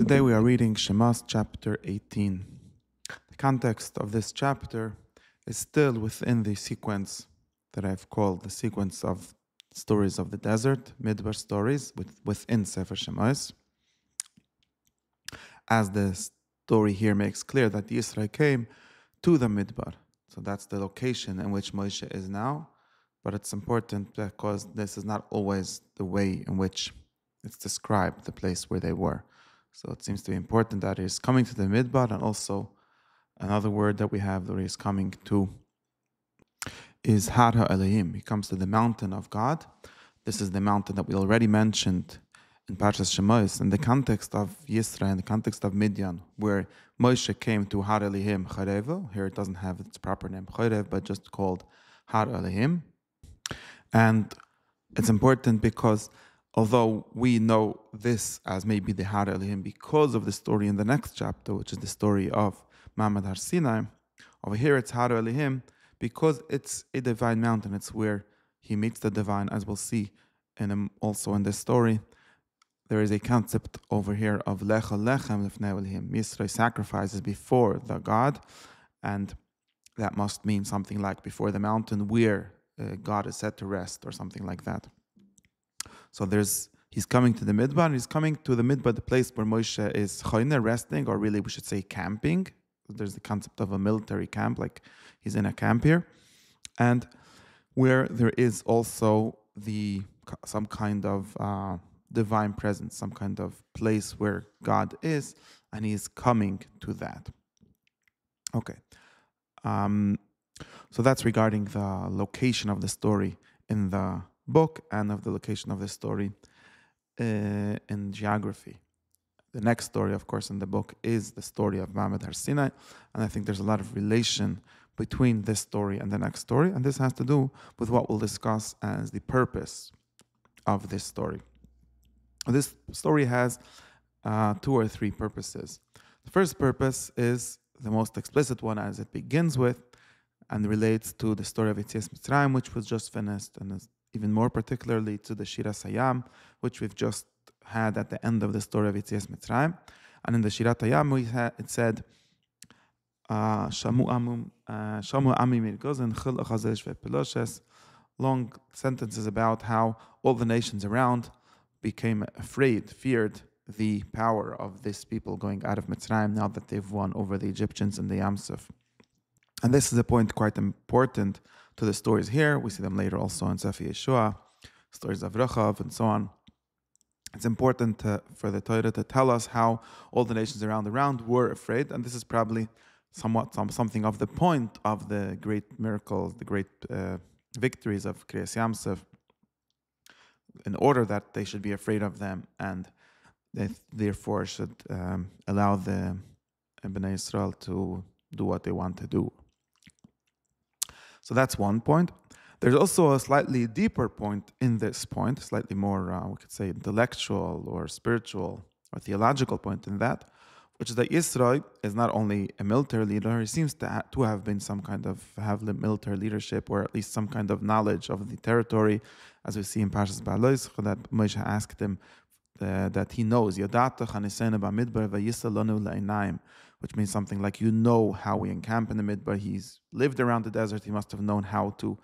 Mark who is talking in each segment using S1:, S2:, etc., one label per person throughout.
S1: Today we are reading Shemos Chapter 18. The context of this chapter is still within the sequence that I've called the sequence of stories of the desert, Midbar stories, within Sefer Shemos. As the story here makes clear that Yisrael came to the Midbar. So that's the location in which Moshe is now. But it's important because this is not always the way in which it's described, the place where they were. So it seems to be important that he is coming to the Midbar, and also another word that we have that he is coming to is Har HaElohim. He comes to the mountain of God. This is the mountain that we already mentioned in Parshas Shemos, in the context of Yisrael, in the context of Midian, where Moshe came to Har Elohim Charevo. Here it doesn't have its proper name, Charev, but just called Har Elohim. And it's important because although we know this as maybe the Har Elohim because of the story in the next chapter, which is the story of Mamad Har Sinai, over here it's Har Elohim because it's a divine mountain. It's where he meets the divine, as we'll see also in this story. There is a concept over here of Lecha Lechem Lefnei Elohim. Yisrael sacrifices before the God, and that must mean something like before the mountain where God is set to rest, or something like that. So he's coming to the Midbar, and he's coming to the Midbar, the place where Moshe is choyne, resting, or really we should say camping. There's the concept of a military camp, like he's in a camp here, and where there is also some kind of divine presence, some kind of place where God is, and he is coming to that. Okay. So that's regarding the location of the story in the book and of the location of the story in geography. The next story, of course, in the book is the story of Mamad Har Sinai, and I think there's a lot of relation between this story and the next story, and this has to do with what we'll discuss as the purpose of this story. This story has 2 or 3 purposes. The first purpose is the most explicit one, as it begins with and relates to the story of Yetzias Mitzrayim, which was just finished, and is even more particularly to the Shirat Hayam, which we've just had at the end of the story of Yetzias Mitzrayim. And in the Shirat Hayam, it said, Shamu Ami Mirgozen Chil Achazesh Ve'Peloshes, long sentences about how all the nations around became afraid, feared the power of this people going out of Mitzrayim now that they've won over the Egyptians in the Yam Suf. And this is a point quite important to the stories here. We see them later also in Sefer Yeshua, stories of Rechav and so on. It's important for the Torah to tell us how all the nations around were afraid, and this is probably somewhat something of the point of the great miracles, the great victories of Kriyas Yam Suf, in order that they should be afraid of them, and they therefore should allow the Bnei Yisrael to do what they want to do. So that's one point. There's also a slightly deeper point in this point, slightly more, we could say, intellectual or spiritual or theological point in that, which is that Yisrael is not only a military leader, he seems to have been have military leadership, or at least some kind of knowledge of the territory, as we see in Parshas Ba'alois, that Moshe asked him that he knows, which means something like, you know how we encamp in the Midbar. He's lived around the desert. He must have known how to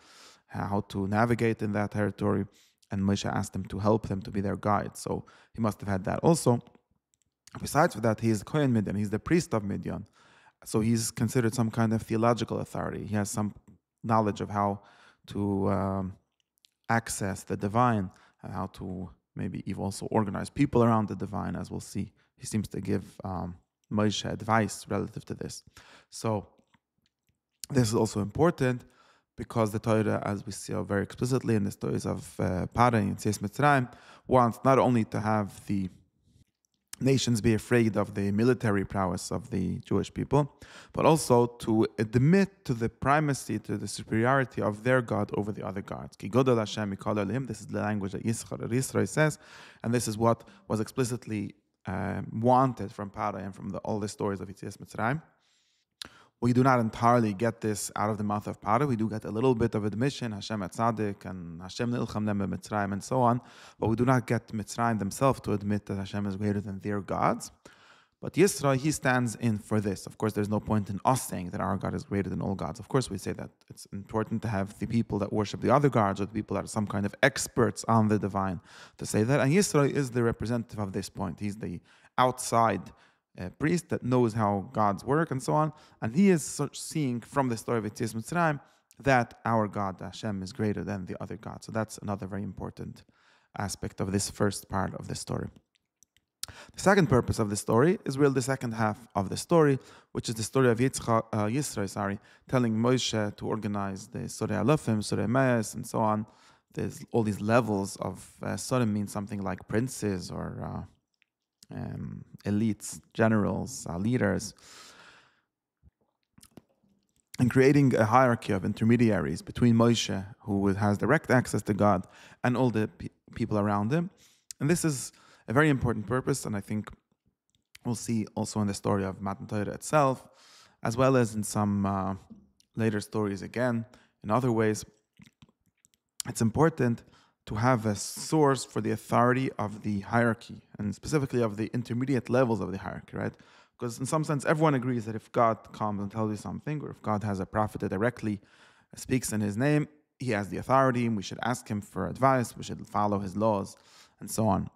S1: navigate in that territory. And Moshe asked him to help them, to be their guide. So he must have had that also. Besides that, he is Kohen Midian. He's the priest of Midian. So he's considered some kind of theological authority. He has some knowledge of how to access the divine, and how to maybe even also organize people around the divine, as we'll see. He seems to give Moshe advice relative to this. So this is also important because the Torah, as we see very explicitly in the stories of Parah and Yetzias Mitzrayim, wants not only to have the nations be afraid of the military prowess of the Jewish people, but also to admit to the primacy, to the superiority of their God over the other gods. Ki Godel Hashem Mikol Elohim. This is the language that Yisrael says, and this is what was explicitly wanted from Parah and from all the stories of Yetzias Mitzrayim. We do not entirely get this out of the mouth of Parah. We do get a little bit of admission, Hashem Atzadik and Hashem Nilcham Them Mitzrayim and so on, but we do not get Mitzrayim themselves to admit that Hashem is greater than their gods. But Yisro, he stands in for this. Of course, there's no point in us saying that our God is greater than all gods. Of course, we say that it's important to have the people that worship the other gods, or the people that are some kind of experts on the divine, to say that. And Yisro is the representative of this point. He's the outside priest that knows how gods work and so on. And he is seeing from the story of Yetzias Mitzrayim that our God, Hashem, is greater than the other gods. So that's another very important aspect of this first part of the story. The second purpose of the story is really the second half of the story, which is the story of Yisro, telling Moshe to organize the Surah Alafim, Surah Me'es, and so on. There's all these levels of Surah means something like princes or elites, generals, leaders, and creating a hierarchy of intermediaries between Moshe, who has direct access to God, and all the people around him. And this is a very important purpose, and I think we'll see also in the story of Matan Torah itself, as well as in some later stories again. In other ways, it's important to have a source for the authority of the hierarchy, and specifically of the intermediate levels of the hierarchy, right? Because in some sense, everyone agrees that if God comes and tells you something, or if God has a prophet that directly speaks in his name, he has the authority, and we should ask him for advice, we should follow his laws, and so on.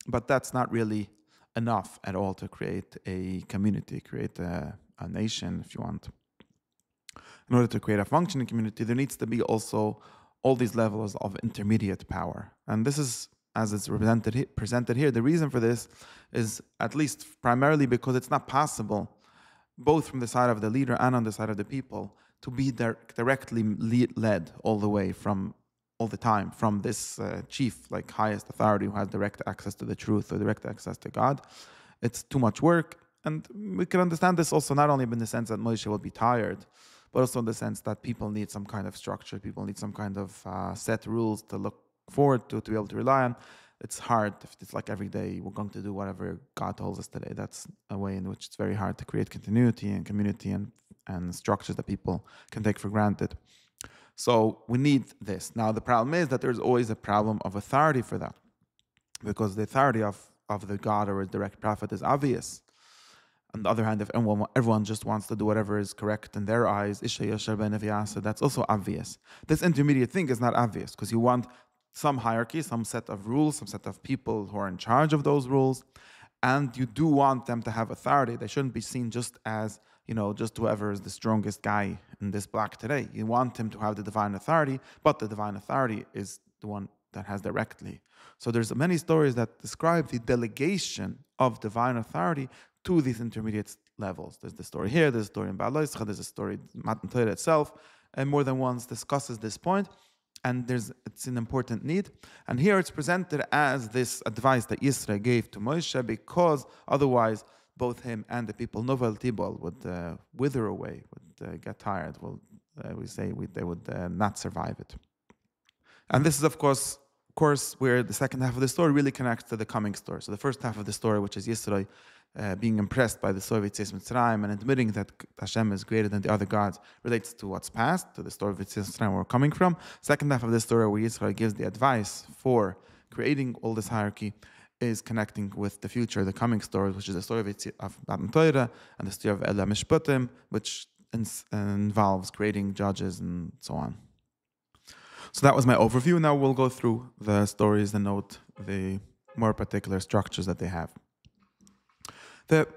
S1: But that's not really enough at all to create a community, create a nation, if you want. In order to create a functioning community, there needs to be also all these levels of intermediate power. And this is, as it's presented here, the reason for this is at least primarily because it's not possible, both from the side of the leader and on the side of the people, to be directly led all the time from this chief, like highest authority who has direct access to the truth or direct access to God. It's too much work. And we can understand this also not only in the sense that Moshe will be tired, but also in the sense that people need some kind of structure, people need some kind of set rules to look forward to be able to rely on. It's hard if it's like every day we're going to do whatever God tells us today. That's a way in which it's very hard to create continuity and community and structures that people can take for granted. So we need this. Now the problem is that there's always a problem of authority for that, because the authority of the God or a direct prophet is obvious. On the other hand, if everyone just wants to do whatever is correct in their eyes, that's also obvious. This intermediate thing is not obvious, because you want some hierarchy, some set of rules, some set of people who are in charge of those rules, and you do want them to have authority. They shouldn't be seen just as, just whoever is the strongest guy in this block today. You want him to have the divine authority, but the divine authority is the one that has directly. So there's many stories that describe the delegation of divine authority to these intermediate levels. There's the story here, there's a story in Ba'al Yischa, there's a story in Matan Torah itself, and more than once discusses this point, and it's an important need. And here it's presented as this advice that Yisro gave to Moshe, because otherwise both him and the people, Novel Tibol, would wither away, would get tired, they would not survive it. And this is, of course, where the second half of the story really connects to the coming story. So the first half of the story, which is Yisro being impressed by the story of Yetzias Mitzrayim and admitting that Hashem is greater than the other gods, relates to what's past, to the story of Yetzias Mitzrayim where we're coming from. Second half of the story, where Yisro gives the advice for creating all this hierarchy, is connecting with the future, the coming story, which is the story of Matan Torah and the story of Ela Mishpatim, which involves creating judges and so on. So that was my overview. Now we'll go through the stories and note the more particular structures that they have. The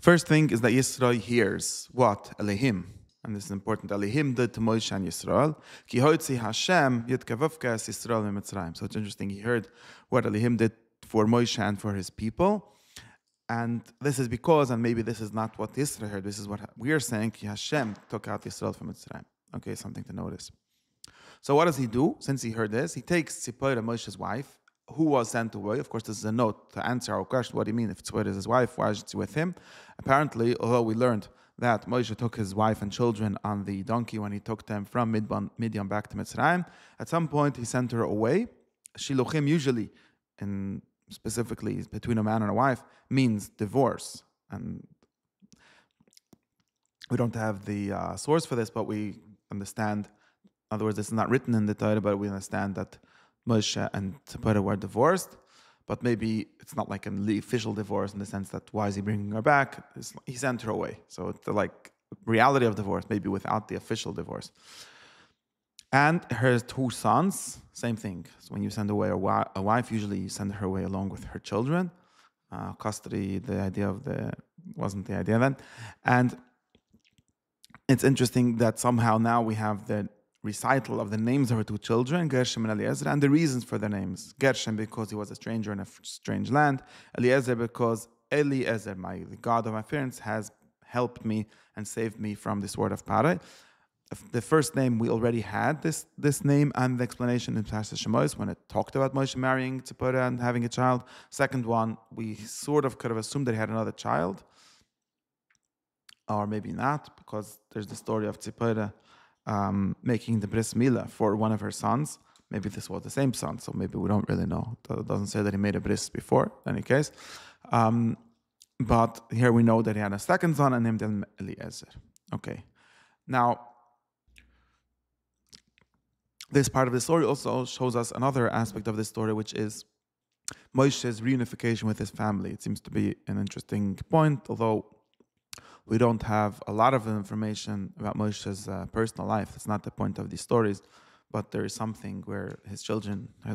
S1: first thing is that Yisro hears what Elohim, and this is important, Elohim did to Moshe and Yisrael. Ki hoitzi Hashem yitkavavka es Yisrael miMitzrayim. So it's interesting, he heard what Elohim did for Moshe and for his people. And this is because, and maybe this is not what Yisro heard, this is what we are saying, Ki Hashem took out Yisrael from Mitzrayim. Okay, something to notice. So what does he do? Since he heard this, he takes Tzipora, Moshe's wife, who was sent away. Of course, this is a note to answer our question. What do you mean? If Tzipora is his wife, why is she with him? Apparently, although we learned that Moshe took his wife and children on the donkey when he took them from Midian back to Mitzrayim, at some point he sent her away. Shiluchim usually, and specifically between a man and a wife, means divorce. And we don't have the source for this, but we understand. In other words, it's not written in the Torah, but we understand that Moshe and Tzipora were divorced. but maybe it's not like an official divorce in the sense that why is he bringing her back? He sent her away. So it's the like reality of divorce, maybe without the official divorce. And her 2 sons, same thing. So when you send away a wife, usually you send her away along with her children. Custody, the idea of wasn't the idea then. And it's interesting that somehow now we have the recital of the names of her 2 children, Gershom and Eliezer, and the reasons for their names. Gershom because he was a stranger in a strange land. Eliezer because Eliezer, the God of my parents, has helped me and saved me from this word of Parai. The first name we already had this name and the explanation in Pastor Shemos when it talked about Moshe marrying Tzipporah and having a child. Second one, we sort of could have assumed that he had another child, or maybe not, because there's the story of Tzipporah making the bris milah for one of her sons. Maybe this was the same son, so maybe we don't really know. It doesn't say that he made a bris before, in any case. But here we know that he had a second son and named him Eliezer. Okay. Now, this part of the story also shows us another aspect of the story, which is Moshe's reunification with his family. It seems to be an interesting point, although we don't have a lot of information about Moshe's personal life. It's not the point of these stories, but there is something where his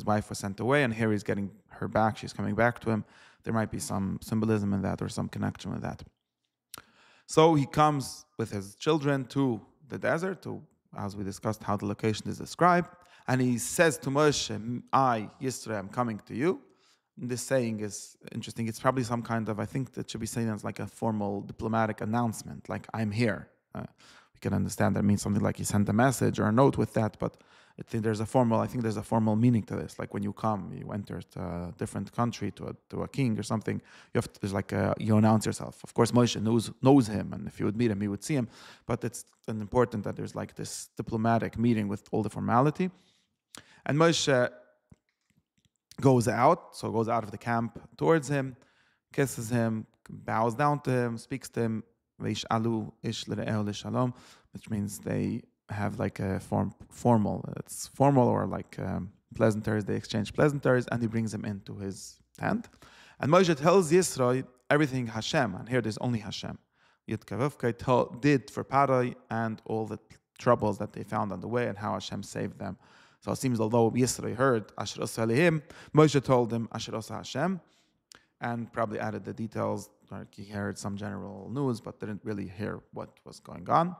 S1: wife was sent away, and here he's getting her back. She's coming back to him. There might be some symbolism in that or some connection with that. So he comes with his children to the desert, as we discussed how the location is described, and he says to Moshe, I, Yisro, am coming to you. And this saying is interesting. It's probably some kind of, I think that should be seen as like a formal diplomatic announcement, like I'm here. We can understand that means something like he sent a message or a note with that, but I think there's a formal meaning to this. Like when you enter to a different country, to a king or something, you announce yourself. Of course, Moshe knows him, and if you would meet him, you would see him. But it's important that there's like this diplomatic meeting with all the formality. And Moshe goes out of the camp towards him, kisses him, bows down to him, speaks to him, which means they have like a formal or like pleasantries. They exchange pleasantries, and he brings him into his tent. And Moshe tells Yisro everything Hashem, and here there's only Hashem. Yitzchok did for Parai and all the troubles that they found on the way and how Hashem saved them. So it seems although Yisro heard Asher Osa Elihim, Moshe told him Asher Osa Hashem, and probably added the details. Like he heard some general news, but didn't really hear what was going on.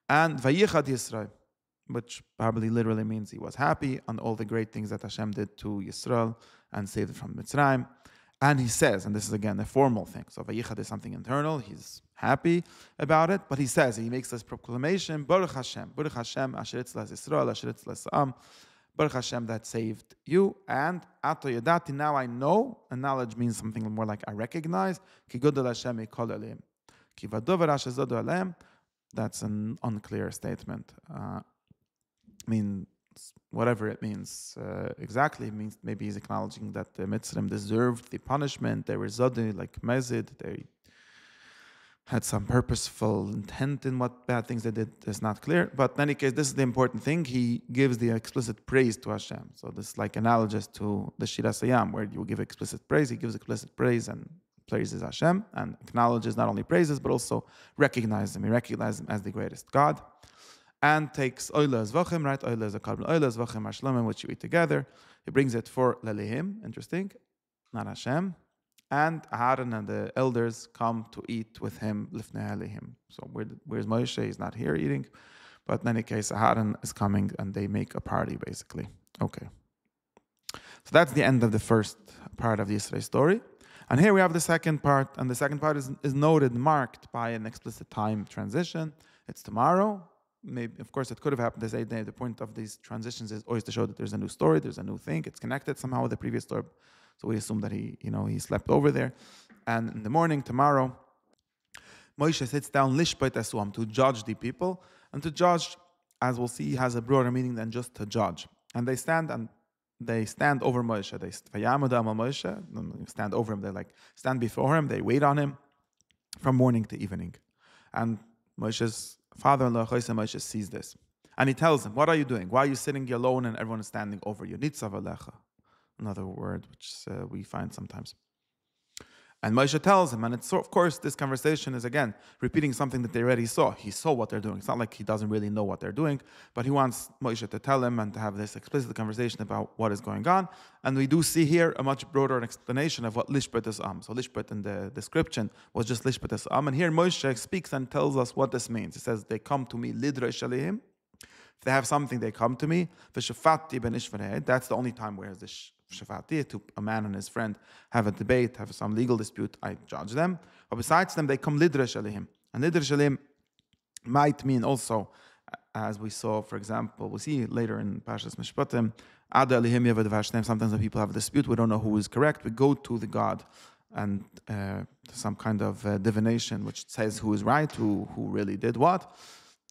S1: And Vayichad Yisrael, which probably literally means he was happy on all the great things that Hashem did to Yisrael and saved it from Mitzrayim. And he says, and this is again a formal thing, so Vayichad is something internal, he's happy about it, but he makes this proclamation, Baruch Hashem, Asher Itzlas Yisrael, Asher Itzlas Am, Baruch Hashem that saved you, and Ato Yadati, now I know, and knowledge means something more like I recognize, Ki Godel Hashem Yikol Elim, Ki Vadover Asher Zodo Elim. That's an unclear statement. Whatever it means exactly, it means maybe he's acknowledging that the Mitzrim deserved the punishment. They were Zodi, like Mezid. They had some purposeful intent in what bad things they did. It's not clear. But in any case, this is the important thing. He gives the explicit praise to Hashem. So this is like analogous to the Shira Sayam, where you give explicit praise. He gives explicit praise and praises Hashem and acknowledges not only praises but also recognizes him. He recognizes him as the greatest God, and takes Oila Zvachim, right? Oila is a carbon. Oila Zvachim Hashlamim, which you eat together. He brings it for Lelehim, interesting, not Hashem. And Aaron and the elders come to eat with him Lifnei Lelehim. So where's Moshe? He's not here eating, but in any case, Aaron is coming and they make a party basically. Okay. So that's the end of the first part of the Israel story. And here we have the second part, and the second part is noted, marked by an explicit time transition. It's tomorrow. Maybe, of course, it could have happened this 8th day. The point of these transitions is always to show that there's a new story, there's a new thing. It's connected somehow with the previous story. So we assume that he slept over there. And in the morning, tomorrow, Moshe sits down lishpait esuam, to judge the people, and to judge, as we'll see, has a broader meaning than just to judge. And they stand over Moshe. They stand over him. They stand before him. They wait on him from morning to evening. And Moshe's father-in-law, Moshe, sees this. And he tells him, what are you doing? Why are you sitting alone and everyone is standing over you? Nitzav alecha. another word which we find sometimes. And Moshe tells him, and it's of course this conversation is again repeating something that they already saw. He saw what they're doing. It's not like he doesn't really know what they're doing, but he wants Moshe to tell him and to have this explicit conversation about what is going on. And we do see here a much broader explanation of what Lishbet is Am. So Lishbet in the description was just Lishbet is Am, and here Moshe speaks and tells us what this means. He says, "They come to me lidresh alehim." If they have something, they come to me. V'shafati ben ishvarei. That's the only time where this shafati, to a man and his friend have a debate, have some legal dispute, I judge them. But besides them, they come lidresh alehim. And lidresh alehim might mean also, as we saw, for example, we'll see later in Parshas Mishpatim, Ada alehim yavad vashnem. Sometimes when people have a dispute, we don't know who is correct. We go to the God and some kind of divination which says who is right, who really did what.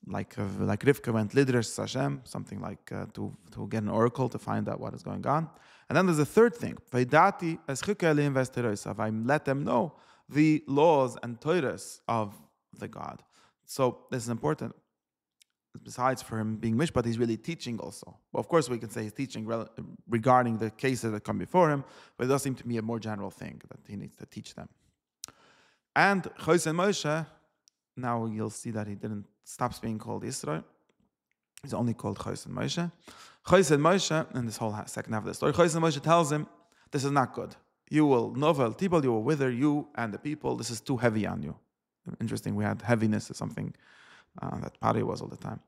S1: Like Rivka went lidresh Hashem, something like to get an oracle to find out what is going on. And then there's a third thing. I let them know the laws and Torahs of the God. So this is important. Besides for him being mishpat, he's really teaching also. Well, of course, we can say he's teaching regarding the cases that come before him, but it does seem to be a more general thing that he needs to teach them. And Choshen Moshe, now you'll see that he didn't stops being called Israel. He's only called Choshen Moshe. Choshen Moshe, in this whole second half of the story, Choshen Moshe tells him, this is not good. You will novel tibal, you will wither, you and the people. This is too heavy on you. Interesting, we had heaviness as something that Pari was all the time.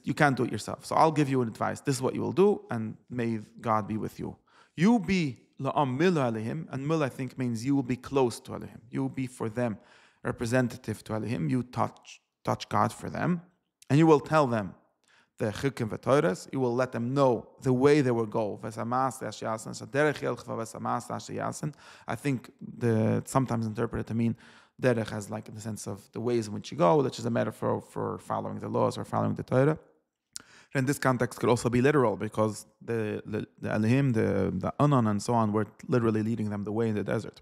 S1: You can't do it yourself. So I'll give you an advice. This is what you will do, and may God be with you. You be la'am milah alehim, and milah I think means you will be close to alehim. You will be for them representative to alehim. You touch God for them, and you will tell them the chikim v'toras. You will let them know the way they will go. I think sometimes interpreted to mean derech as like in the sense of the ways in which you go, which is a metaphor for following the laws or following the Torah. In this context, could also be literal because the alehim, the anon, and so on were literally leading them the way in the desert.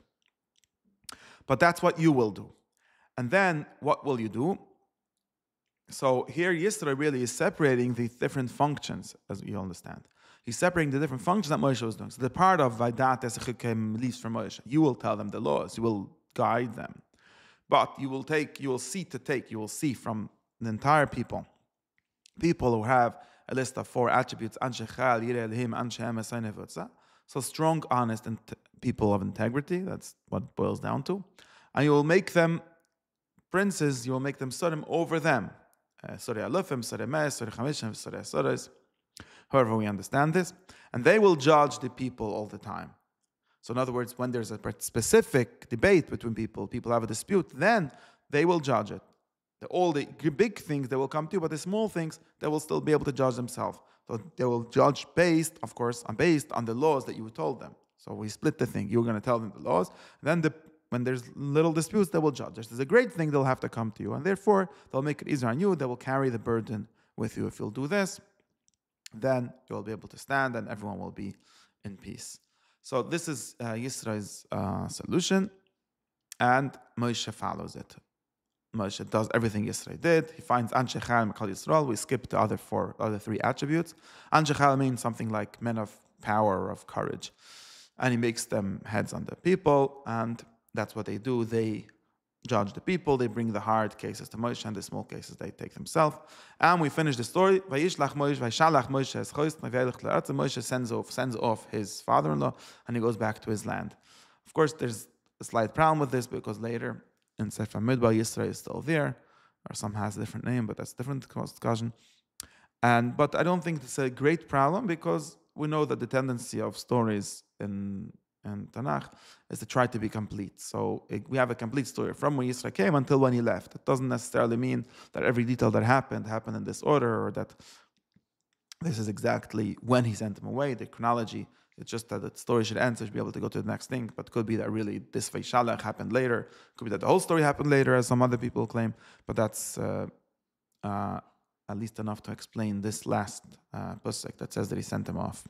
S1: But that's what you will do. And then what will you do? So here Yisro really is separating the different functions, as you understand. He's separating the different functions that Moshe was doing. So the part of Vaidat Esechikim leaves from Moshe. You will tell them the laws. You will guide them. But you will see from the entire people who have a list of 4 attributes. So strong, honest, and people of integrity. That's what it boils down to. And you will make them princes. You will make them surim over them. However we understand this. And they will judge the people all the time. So in other words, when there's a specific debate between people have a dispute, then they will judge it. All the big things they will come to, but the small things, they will still be able to judge themselves. So they will judge based on the laws that you told them. So we split the thing. You're going to tell them the laws. Then when there's little disputes, they will judge. If there's a great thing, they'll have to come to you. And therefore, they'll make it easier on you. They will carry the burden with you. If you'll do this, then you'll be able to stand and everyone will be in peace. So this is Yisro's solution, and Moshe follows it. Moshe does everything Yisro did. He finds Anshe Chayil Mekal Yisrael. We skip the other 3 attributes. Anshe Chayil means something like men of power or of courage. And he makes them heads on the people, and that's what they do. They judge the people. They bring the hard cases to Moshe, and the small cases they take themselves. And we finish the story. Moshe sends off his father-in-law, and he goes back to his land. Of course, there's a slight problem with this because later in Sefer Midbar, Yisro is still there, or some has a different name, but that's a different discussion. But I don't think it's a great problem because we know that the tendency of stories in Tanakh is to try to be complete. So we have a complete story from when Yisro came until when he left. It doesn't necessarily mean that every detail that happened in this order, or that this is exactly when he sent him away. The chronology, it's just that the story should end, so you should be able to go to the next thing. But it could be that really this Vaishalach happened later. It could be that the whole story happened later, as some other people claim. But that's at least enough to explain this last pasuk that says that he sent him off.